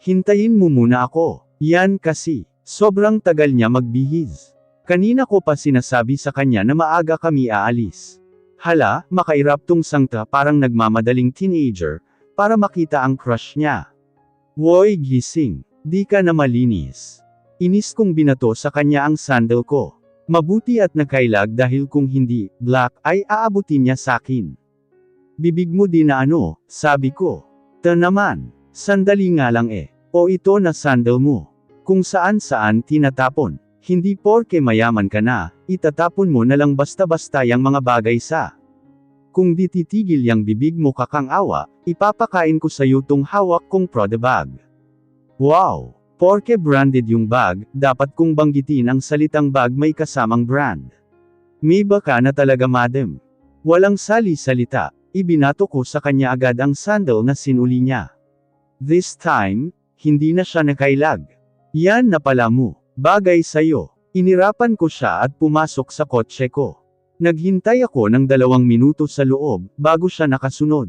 Hintayin mo muna ako. Yan kasi, sobrang tagal niya magbihis. Kanina ko pa sinasabi sa kanya na maaga kami aalis. Hala, makairap tong sangta parang nagmamadaling teenager, para makita ang crush niya. Woy gising, di ka na malinis. Inis kong binato sa kanya ang sandal ko. Mabuti at nakailag dahil kung hindi, black, ay aabutin niya sakin. Bibig mo din na ano, sabi ko. Ta naman, sandali nga lang eh. O ito na sandal mo. Kung saan-saan tinatapon. Hindi porke mayaman ka na, itatapon mo na lang basta-basta yang mga bagay sa. Kung di titigil yang bibig mo kakang awa, ipapakain ko sa'yo tong hawak kong Prada bag. Wow! Porke branded yung bag, dapat kong banggitin ang salitang bag may kasamang brand. May baka na talaga madam. Walang sali-salita, ibinato ko sa kanya agad ang sandal na sinuli niya. This time, hindi na siya nakailag. Yan na pala mo. Bagay sa'yo. Inirapan ko siya at pumasok sa kotse ko. Naghintay ako ng 2 minuto sa loob, bago siya nakasunod.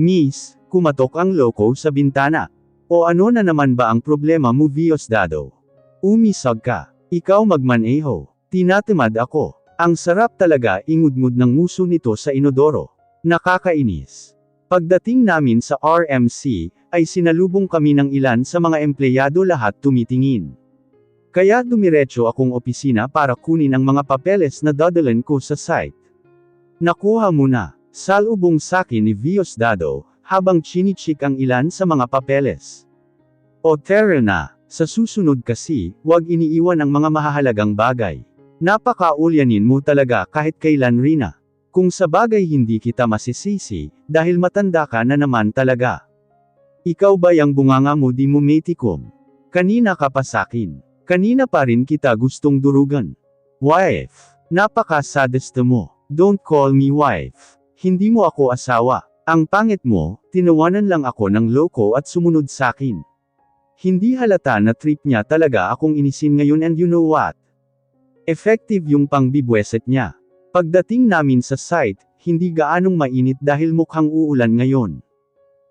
Miss, kumatok ang loko sa bintana. O ano na naman ba ang problema mo Diosdado? Umisag ka. Ikaw magmaneho. Tinatamad ako. Ang sarap talaga ingudngud ng nguso nito sa inodoro. Nakakainis. Pagdating namin sa RMC, ay sinalubong kami ng ilan sa mga empleyado lahat tumitingin. Kaya dumiretso akong opisina para kunin ang mga papeles na dadalan ko sa site. Nakuha mo na, salubong sakin ni Diosdado, habang chinichik ang ilan sa mga papeles. O tara na, sa susunod kasi, wag iniiwan ang mga mahahalagang bagay. Napakaulyanin mo talaga kahit kailan Rina. Kung sa bagay hindi kita masisisi, dahil matanda ka na naman talaga. Ikaw ba yang bunganga mo di mo metikom? Kanina ka pa sakin. Kanina pa rin kita gustong durugan. Wife, napaka-sadist mo. Don't call me wife. Hindi mo ako asawa. Ang pangit mo, tinawanan lang ako ng loko at sumunod sakin. Hindi halata na trip niya talaga akong inisin ngayon and you know what? Effective yung pangbibweset niya. Pagdating namin sa site, hindi gaanong mainit dahil mukhang uulan ngayon.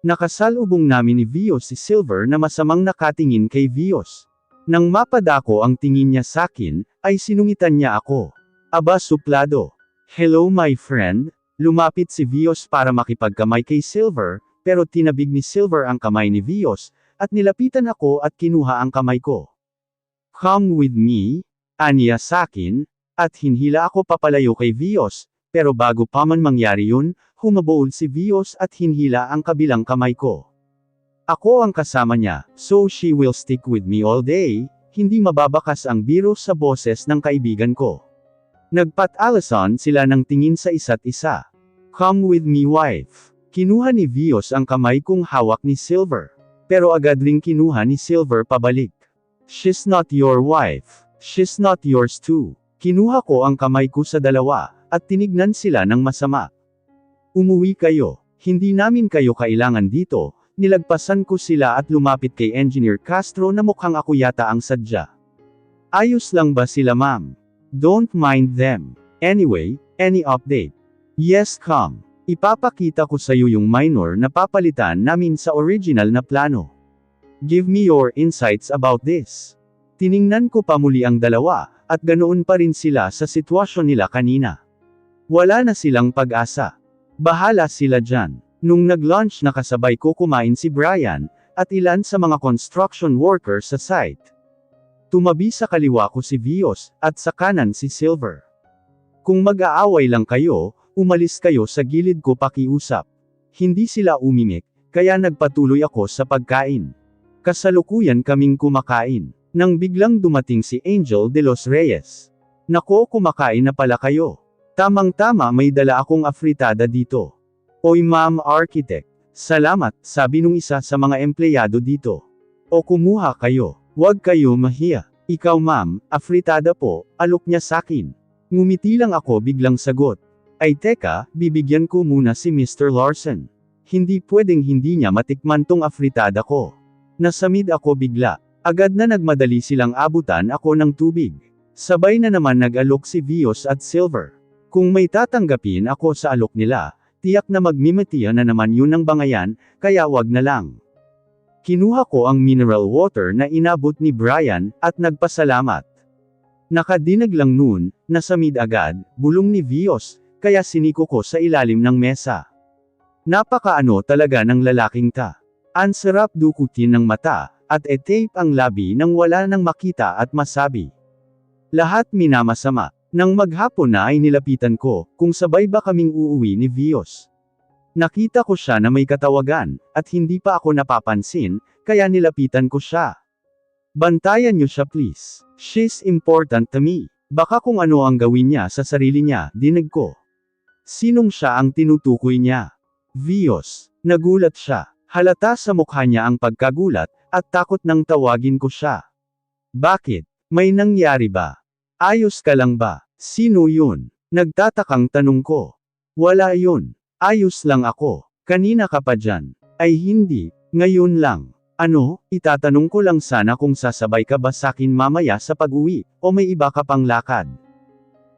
Nakasalubong namin ni Vios si Silver na masamang nakatingin kay Vios. Nang mapadako ang tingin niya sakin, ay sinungitan niya ako. Aba suplado. Hello my friend, lumapit si Vios para makipagkamay kay Silver, pero tinabig ni Silver ang kamay ni Vios, at nilapitan ako at kinuha ang kamay ko. Come with me, aniya sakin, at hinhila ako papalayo kay Vios, pero bago pa man mangyari yun, humabool si Vios at hinhila ang kabilang kamay ko. Ako ang kasama niya, so she will stick with me all day, hindi mababakas ang biro sa boses ng kaibigan ko. Nagpatalasan sila ng tingin sa isa't isa. Come with me wife. Kinuha ni Vios ang kamay kong hawak ni Silver. Pero agad ring kinuha ni Silver pabalik. She's not your wife. She's not yours too. Kinuha ko ang kamay ko sa dalawa, at tinignan sila ng masama. Umuwi kayo. Hindi namin kayo kailangan dito. Nilagpasan ko sila at lumapit kay Engineer Castro na mukhang ako yata ang sadya. Ayos lang ba sila ma'am? Don't mind them. Anyway, any update? Yes come. Ipapakita ko sa'yo yung minor na papalitan namin sa original na plano. Give me your insights about this. Tiningnan ko pa muli ang dalawa, at ganoon pa rin sila sa sitwasyon nila kanina. Wala na silang pag-asa. Bahala sila dyan. Nung nag-lunch nakasabay ko kumain si Brian, at ilan sa mga construction workers sa site. Tumabi sa kaliwa ko si Vios, at sa kanan si Silver. Kung mag-aaway lang kayo, umalis kayo sa gilid ko pakiusap. Hindi sila umimik, kaya nagpatuloy ako sa pagkain. Kasalukuyan kaming kumakain, nang biglang dumating si Angel de los Reyes. Nako kumakain na pala kayo. Tamang-tama may dala akong afritada dito. Oy ma'am architect, salamat, sabi nung isa sa mga empleyado dito. O kumuha kayo, wag kayo mahiya. Ikaw ma'am, afritada po, alok niya sakin. Ngumiti lang ako biglang sagot. Ay teka, bibigyan ko muna si Mr. Larson. Hindi pwedeng hindi niya matikman tong afritada ko. Nasamid ako bigla. Agad na nagmadali silang abutan ako ng tubig. Sabay na naman nag-alok si Vios at Silver. Kung may tatanggapin ako sa alok nila, tiyak na magmimatiya na naman yun ng bangayan, kaya wag na lang. Kinuha ko ang mineral water na inabot ni Brian, at nagpasalamat. Nakadinag lang noon, nasamid agad, bulong ni Vios, kaya siniko ko sa ilalim ng mesa. Napakaano talaga ng lalaking ta. Ang sarap dukutin ng mata, at e-tape ang labi nang wala nang makita at masabi. Lahat minamasama. Nang maghapon na ay nilapitan ko, kung sabay ba kaming uuwi ni Vios. Nakita ko siya na may katawagan, at hindi pa ako napapansin, kaya nilapitan ko siya. Bantayan niyo siya please. She's important to me. Baka kung ano ang gawin niya sa sarili niya, dinig ko. Sinong siya ang tinutukoy niya? Vios. Nagulat siya. Halata sa mukha niya ang pagkagulat, at takot nang tawagin ko siya. Bakit? May nangyari ba? Ayos ka lang ba? Sino yun? Nagtatakang tanong ko. Wala yun. Ayos lang ako. Kanina ka pa dyan. Ay hindi, ngayon lang. Ano, itatanong ko lang sana kung sasabay ka ba sakin mamaya sa pag-uwi, o may iba ka pang lakad.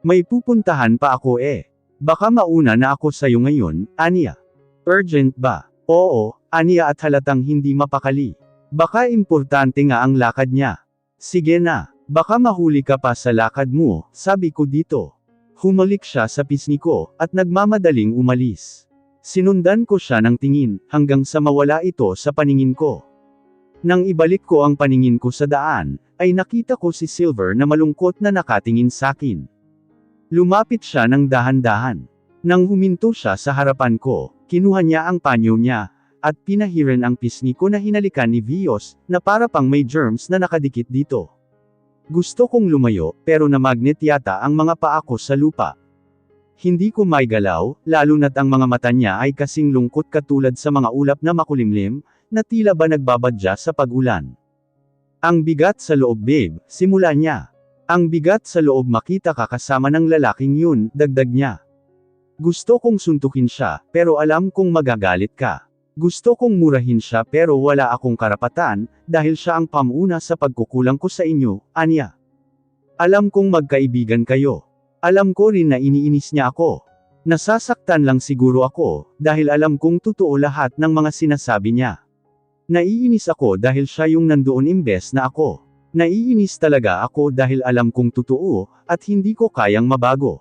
May pupuntahan pa ako eh. Baka mauna na ako sa'yo ngayon, Anya. Urgent ba? Oo, Anya at halatang hindi mapakali. Baka importante nga ang lakad niya. Sige na. Baka mahuli ka pa sa lakad mo, sabi ko dito. Humalik siya sa pisngi ko, at nagmamadaling umalis. Sinundan ko siya ng tingin, hanggang sa mawala ito sa paningin ko. Nang ibalik ko ang paningin ko sa daan, ay nakita ko si Silver na malungkot na nakatingin sakin. Lumapit siya ng dahan-dahan. Nang huminto siya sa harapan ko, kinuha niya ang panyo niya, at pinahiran ang pisngi ko na hinalikan ni Vios, na para pang may germs na nakadikit dito. Gusto kong lumayo, pero namagnet yata ang mga paa ko sa lupa. Hindi ko maigalaw, lalo na't ang mga mata niya ay kasing lungkot katulad sa mga ulap na makulimlim, na tila ba nagbabadya sa pag-ulan. Ang bigat sa loob babe, simula niya. Ang bigat sa loob makita ka kasama ng lalaking yun, dagdag niya. Gusto kong suntukin siya, pero alam kong magagalit ka. Gusto kong murahin siya pero wala akong karapatan, dahil siya ang pamuna sa pagkukulang ko sa inyo, Anya. Alam kong magkaibigan kayo. Alam ko rin na iniinis niya ako. Nasasaktan lang siguro ako, dahil alam kong totoo lahat ng mga sinasabi niya. Naiinis ako dahil siya yung nandoon imbes na ako. Naiinis talaga ako dahil alam kong totoo, at hindi ko kayang mabago.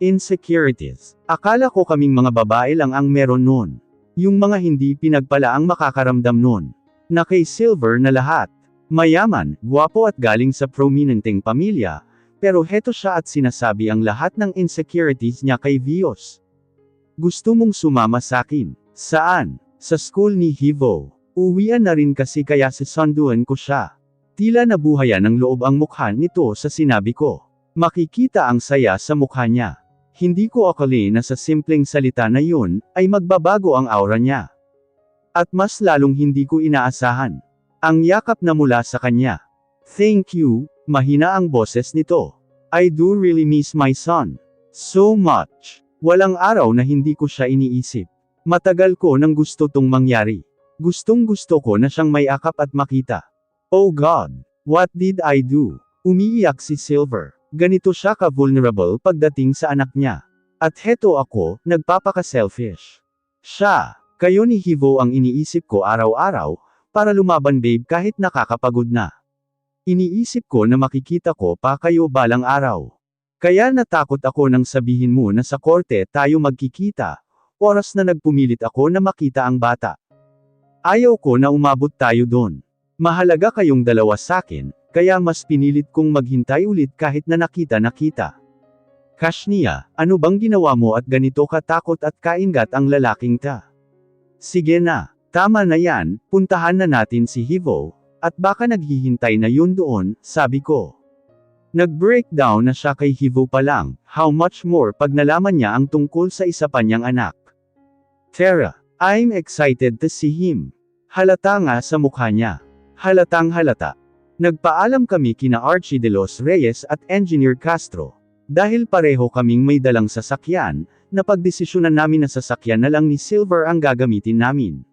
Insecurities. Akala ko kaming mga babae lang ang meron noon. Yung mga hindi pinagpala ang makakaramdam nun. Na kay Silver na lahat. Mayaman, gwapo at galing sa prominenteng pamilya, pero heto siya at sinasabi ang lahat ng insecurities niya kay Vios. Gusto mong sumama sakin? Saan? Sa school ni Hivo. Uwian na rin kasi kaya sisunduan ko siya. Tila nabuhayan ng loob ang mukha nito sa sinabi ko. Makikita ang saya sa mukha niya. Hindi ko akali na sa simpleng salita na yun, ay magbabago ang aura niya. At mas lalong hindi ko inaasahan. Ang yakap na mula sa kanya. Thank you, mahina ang boses nito. I do really miss my son. So much. Walang araw na hindi ko siya iniisip. Matagal ko nang gusto tong mangyari. Gustong gusto ko na siyang may akap at makita. Oh God, what did I do? Umiiyak si Silver. Ganito siya ka-vulnerable pagdating sa anak niya. At heto ako, nagpapaka-selfish. Siya, kayo ni Hivo ang iniisip ko araw-araw, para lumaban babe kahit nakakapagod na. Iniisip ko na makikita ko pa kayo balang araw. Kaya natakot ako nang sabihin mo na sa korte tayo magkikita, oras na nagpumilit ako na makita ang bata. Ayaw ko na umabot tayo doon. Mahalaga kayong dalawa sakin, kaya mas pinilit kong maghintay ulit kahit na nakita. Kashnia, ano bang ginawa mo at ganito katakot at kaingat ang lalaking ta? Sige na, tama na yan, puntahan na natin si Hivo, at baka naghihintay na yun doon, sabi ko. Nag-breakdown na siya kay Hivo pa lang, how much more pag nalaman niya ang tungkol sa isa pa niyang anak. Tara, I'm excited to see him. Halata nga sa mukha niya. Halatang halata. Nagpaalam kami kina Archie de los Reyes at Engineer Castro. Dahil pareho kaming may dalang sasakyan, napagdesisyonan namin na sasakyan na lang ni Silver ang gagamitin namin.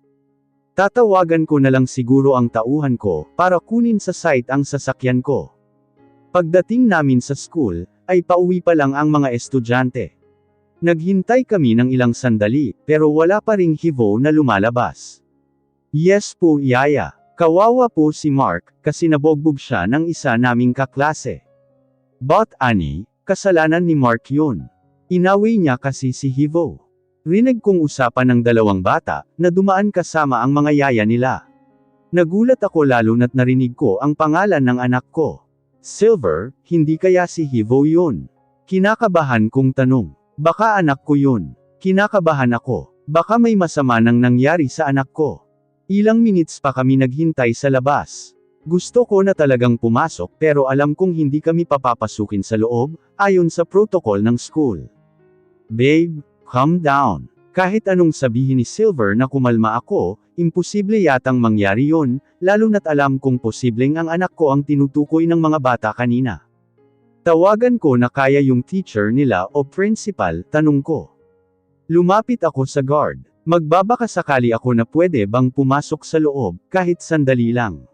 Tatawagan ko na lang siguro ang tauhan ko, para kunin sa site ang sasakyan ko. Pagdating namin sa school, ay pauwi pa lang ang mga estudyante. Naghintay kami ng ilang sandali, pero wala pa ring Hivo na lumalabas. Yes po yaya. Kawawa po si Mark, kasi nabogbog siya ng isa naming kaklase. But Annie, kasalanan ni Mark yun. Inaway niya kasi si Hivo. Rinig kong usapan ng dalawang bata, na dumaan kasama ang mga yaya nila. Nagulat ako lalo na't narinig ko ang pangalan ng anak ko. Silver, hindi kaya si Hivo yun? Kinakabahan kong tanong. Baka anak ko yun. Kinakabahan ako. Baka may masama nang nangyari sa anak ko. Ilang minutes pa kami naghintay sa labas. Gusto ko na talagang pumasok pero alam kong hindi kami papapasukin sa loob, ayon sa protocol ng school. Babe, calm down. Kahit anong sabihin ni Silver na kumalma ako, imposible yatang mangyari yon, lalo na't alam kong posibleng ang anak ko ang tinutukoy ng mga bata kanina. Tawagan ko na kaya yung teacher nila o principal, tanong ko. Lumapit ako sa guard. Magbabaka sakali ako na pwede bang pumasok sa loob, kahit sandali lang.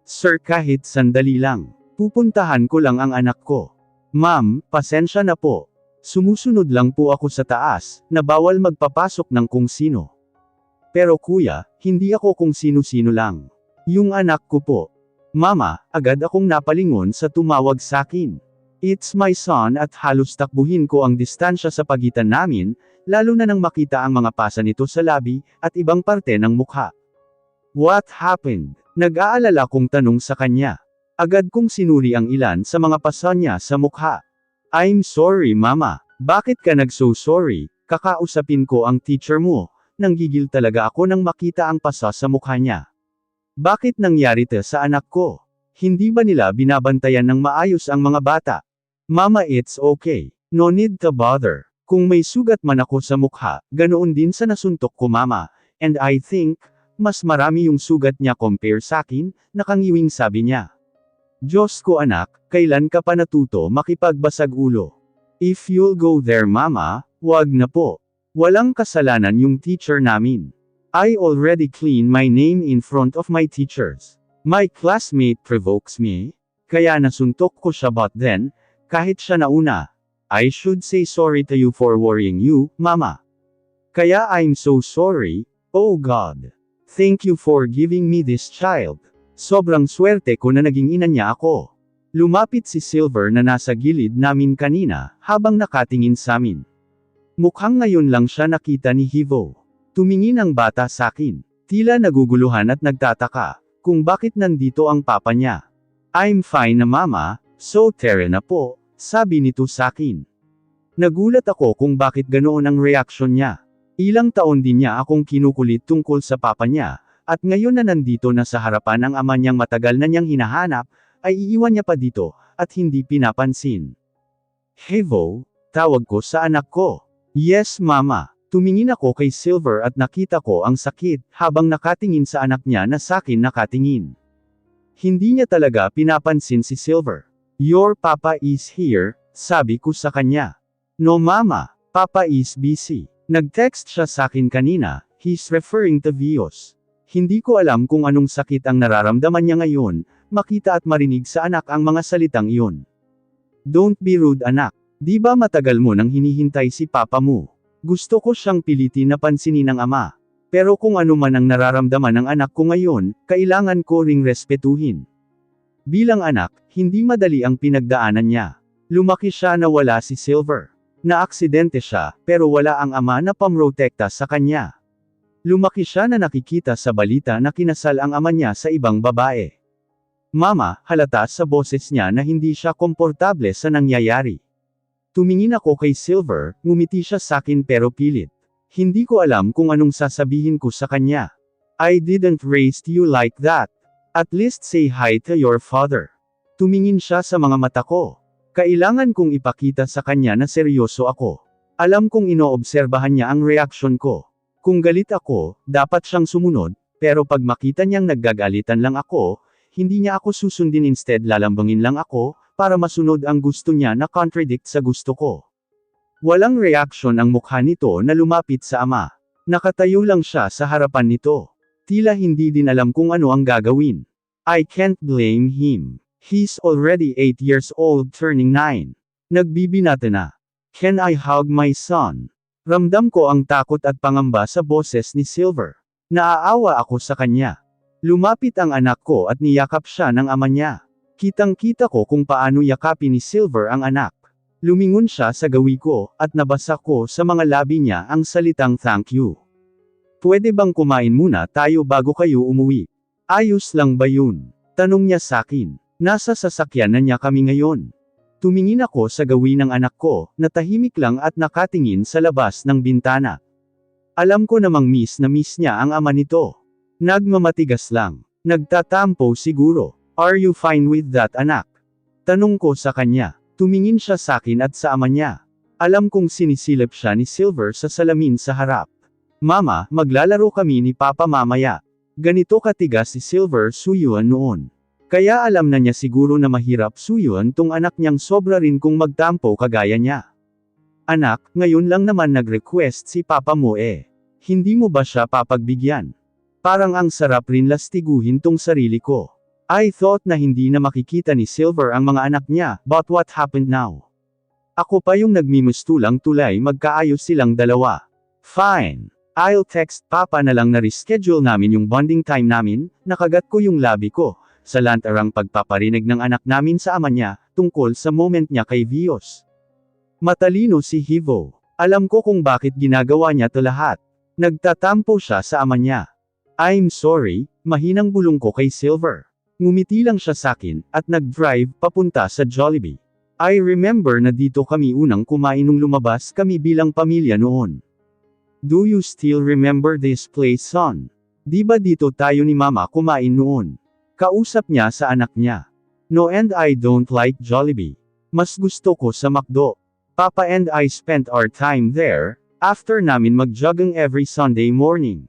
Sir, kahit sandali lang. Pupuntahan ko lang ang anak ko. Ma'am, pasensya na po. Sumusunod lang po ako sa taas, na bawal magpapasok ng kung sino. Pero kuya, hindi ako kung sino-sino lang. Yung anak ko po. Mama, agad akong napalingon sa tumawag sakin. It's my son at halos takbuhin ko ang distansya sa pagitan namin, lalo na nang makita ang mga pasa nito sa labi, at ibang parte ng mukha. What happened? Nag-aalala kong tanong sa kanya. Agad kong sinuri ang ilan sa mga pasa niya sa mukha. I'm sorry mama. Bakit ka nag-so sorry? Kakausapin ko ang teacher mo. Nanggigil talaga ako nang makita ang pasa sa mukha niya. Bakit nangyari to sa anak ko? Hindi ba nila binabantayan ng maayos ang mga bata? Mama, it's okay. No need to bother. Kung may sugat man ako sa mukha, ganoon din sa nasuntok ko mama, and I think, mas marami yung sugat niya compare sa akin, nakangiwing sabi niya. Diyos ko anak, kailan ka pa natuto makipagbasag ulo? If you'll go there mama, wag na po. Walang kasalanan yung teacher namin. I already clean my name in front of my teachers. My classmate provokes me, kaya nasuntok ko siya but then, kahit siya nauna, I should say sorry to you for worrying you, mama. Kaya I'm so sorry, oh God. Thank you for giving me this child. Sobrang swerte ko na naging ina niya ako. Lumapit si Silver na nasa gilid namin kanina, habang nakatingin sa amin. Mukhang ngayon lang siya nakita ni Hivo. Tumingin ang bata sa akin. Tila naguguluhan at nagtataka, kung bakit nandito ang papa niya. I'm fine na mama, so tere na po, sabi nito sa akin. Nagulat ako kung bakit ganoon ang reaksyon niya. Ilang taon din niya akong kinukulit tungkol sa papa niya, at ngayon na nandito na sa harapan ng ama niyang matagal na niyang hinahanap, ay iiwan niya pa dito, at hindi pinapansin. Hivo, tawag ko sa anak ko. Yes mama. Tumingin ako kay Silver at nakita ko ang sakit, habang nakatingin sa anak niya na sakin nakatingin. Hindi niya talaga pinapansin si Silver. Your papa is here, sabi ko sa kanya. No mama, papa is busy. Nag-text siya sakin kanina, he's referring to Vios. Hindi ko alam kung anong sakit ang nararamdaman niya ngayon, makita at marinig sa anak ang mga salitang iyon. Don't be rude anak. Di ba matagal mo nang hinihintay si papa mo? Gusto ko siyang pilitin na pansinin ng ama. Pero kung ano man ang nararamdaman ng anak ko ngayon, kailangan ko ring respetuhin. Bilang anak, hindi madali ang pinagdaanan niya. Lumaki siya na wala si Silver. Naaksidente siya, pero wala ang ama na pamrotekta sa kanya. Lumaki siya na nakikita sa balita na kinasal ang ama niya sa ibang babae. Mama, halata sa boses niya na hindi siya komportable sa nangyayari. Tumingin ako kay Silver, ngumiti siya sakin pero pilit. Hindi ko alam kung anong sasabihin ko sa kanya. I didn't raise you like that. At least say hi to your father. Tumingin siya sa mga mata ko. Kailangan kong ipakita sa kanya na seryoso ako. Alam kong inoobserbahan niya ang reaksyon ko. Kung galit ako, dapat siyang sumunod, pero pag makita niyang naggagalitan lang ako, hindi niya ako susundin, instead lalambangin lang ako, para masunod ang gusto niya na contradict sa gusto ko. Walang reaksyon ang mukha nito na lumapit sa ama. Nakatayo lang siya sa harapan nito. Tila hindi din alam kung ano ang gagawin. I can't blame him. He's already 8 years old turning 9. Nagbibinata na. Can I hug my son? Ramdam ko ang takot at pangamba sa boses ni Silver. Naaawa ako sa kanya. Lumapit ang anak ko at niyakap siya ng ama niya. Kitang-kita ko kung paano yakapin ni Silver ang anak. Lumingon siya sa gawi ko, at nabasa ko sa mga labi niya ang salitang thank you. Pwede bang kumain muna tayo bago kayo umuwi? Ayos lang ba yun? Tanong niya sakin. Nasa sasakyan na niya kami ngayon. Tumingin ako sa gawi ng anak ko, na tahimik lang at nakatingin sa labas ng bintana. Alam ko namang miss na miss niya ang ama nito. Nagmamatigas lang. Nagtatampo siguro. Are you fine with that, anak? Tanong ko sa kanya. Tumingin siya sakin at sa ama niya. Alam kong sinisilip siya ni Silver sa salamin sa harap. Mama, maglalaro kami ni Papa mamaya. Ganito katigas si Silver suyuan noon. Kaya alam na niya siguro na mahirap suyuan tong anak niyang sobra rin kung magtampo kagaya niya. Anak, ngayon lang naman nag-request si Papa mo eh. Hindi mo ba siya papagbigyan? Parang ang sarap rin lastiguhin tong sarili ko. I thought na hindi na makikita ni Silver ang mga anak niya, but what happened now? Ako pa yung nagmimustulang tulay magkaayos silang dalawa. Fine. I'll text Papa na lang na reschedule namin yung bonding time namin, nakagat ko yung labi ko, sa lantarang pagpaparinig ng anak namin sa ama niya, tungkol sa moment niya kay Vios. Matalino si Hivo. Alam ko kung bakit ginagawa niya to lahat. Nagtatampo siya sa ama niya. I'm sorry, mahinang bulong ko kay Silver. Ngumiti lang siya sakin, at nag-drive papunta sa Jollibee. I remember na dito kami unang kumain nung lumabas kami bilang pamilya noon. Do you still remember this place, son? Di ba dito tayo ni Mama kumain noon? Kausap niya sa anak niya. No, and I don't like Jollibee. Mas gusto ko sa McDo. Papa and I spent our time there, after namin mag-jogging every Sunday morning.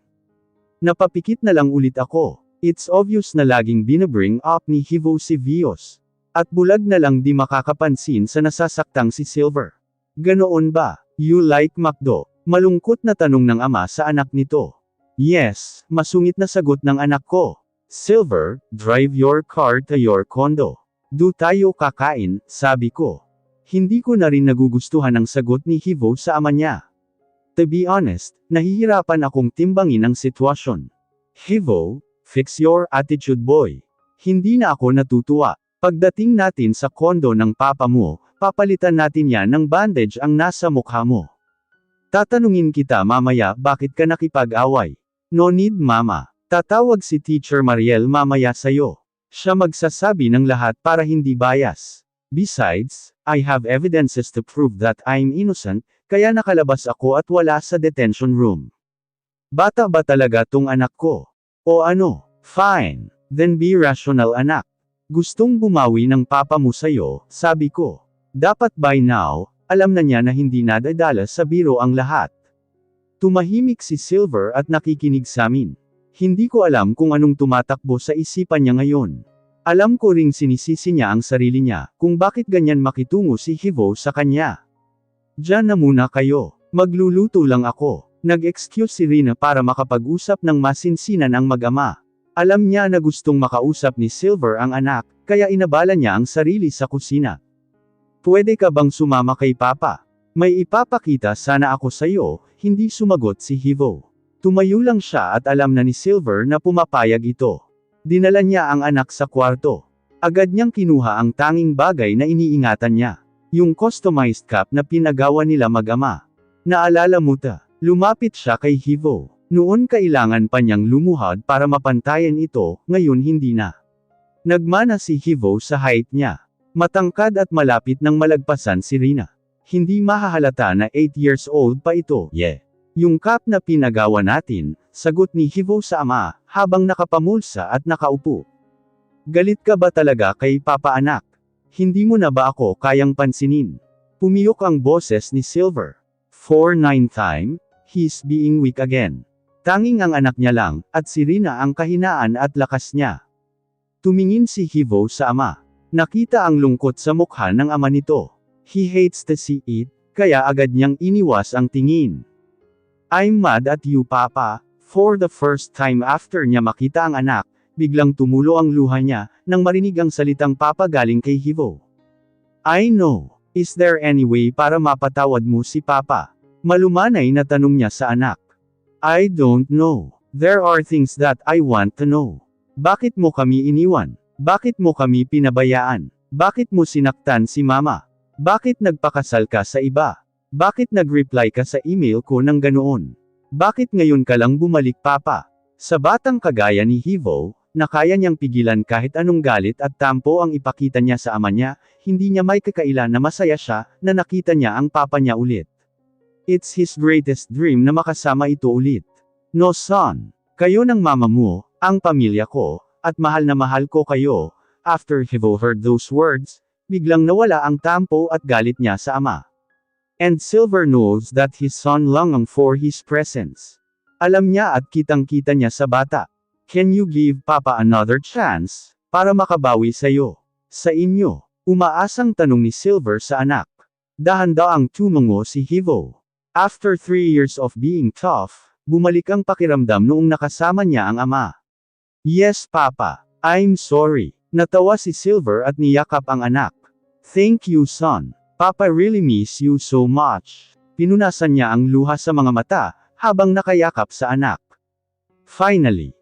Napapikit na lang ulit ako. It's obvious na laging binabring up ni Hivo si Vios. At bulag na lang di makakapansin sa nasasaktang si Silver. Ganoon ba? You like McDo? Malungkot na tanong ng ama sa anak nito. Yes, masungit na sagot ng anak ko. Silver, drive your car to your condo. Do tayo kakain, sabi ko. Hindi ko na rin nagugustuhan ang sagot ni Hivo sa ama niya. To be honest, nahihirapan akong timbangin ang sitwasyon. Hivo, fix your attitude boy. Hindi na ako natutuwa. Pagdating natin sa kondo ng papa mo, papalitan natin yan ng bandage ang nasa mukha mo. Tatanungin kita mamaya bakit ka nakipag-away. No need mama. Tatawag si Teacher Mariel mamaya sayo. Siya magsasabi ng lahat para hindi bias. Besides, I have evidences to prove that I'm innocent, kaya nakalabas ako at wala sa detention room. Bata ba talaga tong anak ko? O ano? Fine. Then be rational anak. Gustong bumawi ng papa mo sayo, sabi ko. Dapat by now, alam na niya na hindi nadadala sa biro ang lahat. Tumahimik si Silver at nakikinig sa amin. Hindi ko alam kung anong tumatakbo sa isipan niya ngayon. Alam ko ring sinisisi niya ang sarili niya, kung bakit ganyan makitungo si Hivo sa kanya. Diyan na muna kayo. Magluluto lang ako. Nag-excuse si Rina para makapag-usap ng masinsinan ang mag-ama. Alam niya na gustong makausap ni Silver ang anak, kaya inabala niya ang sarili sa kusina. Pwede ka bang sumama kay Papa? May ipapakita sana ako sayo, hindi sumagot si Hivo. Tumayo lang siya at alam na ni Silver na pumapayag ito. Dinala niya ang anak sa kwarto. Agad niyang kinuha ang tanging bagay na iniingatan niya. Yung customized cup na pinagawa nila mag-ama. Naalala mo ta? Lumapit siya kay Hivo. Noon kailangan pa niyang lumuhad para mapantayan ito, ngayon hindi na. Nagmana si Hivo sa height niya. Matangkad at malapit nang malagpasan si Rina. Hindi mahahalata na 8 years old pa ito, yeah. Yung cup na pinagawa natin, sagot ni Hivo sa ama, habang nakapamulsa at nakaupo. Galit ka ba talaga kay Papa anak? Hindi mo na ba ako kayang pansinin? Pumiyok ang boses ni Silver. For 9th time, he's being weak again. Tanging ang anak niya lang, at si Rina ang kahinaan at lakas niya. Tumingin si Hivo sa ama. Nakita ang lungkot sa mukha ng ama nito. He hates to see it, kaya agad niyang iniwas ang tingin. I'm mad at you Papa. For the first time after niya makita ang anak, biglang tumulo ang luha niya, nang marinig ang salitang Papa galing kay Hivo. I know. Is there any way para mapatawad mo si Papa? Malumanay na tanong niya sa anak. I don't know. There are things that I want to know. Bakit mo kami iniwan? Bakit mo kami pinabayaan? Bakit mo sinaktan si mama? Bakit nagpakasal ka sa iba? Bakit nag-reply ka sa email ko ng ganoon? Bakit ngayon ka lang bumalik papa? Sa batang kagaya ni Hivo, na kaya niyang pigilan kahit anong galit at tampo ang ipakita niya sa ama niya, hindi niya may kakaila na masaya siya, na nakita niya ang papa niya ulit. It's his greatest dream na makasama ito ulit. No son. Kayo ng mama mo, ang pamilya ko, at mahal na mahal ko kayo. After Hivo heard those words, biglang nawala ang tampo at galit niya sa ama. And Silver knows that his son longing for his presence. Alam niya at kitang-kita niya sa bata. Can you give papa another chance, para makabawi sa'yo? Sa inyo? Umaasang tanong ni Silver sa anak. Dahan-daang tumango si Hivo. After 3 years of being tough, bumalik ang pakiramdam noong nakasama niya ang ama. Yes papa, I'm sorry. Natawa si Silver at niyakap ang anak. Thank you son. Papa really miss you so much. Pinunasan niya ang luha sa mga mata, habang nakayakap sa anak. Finally,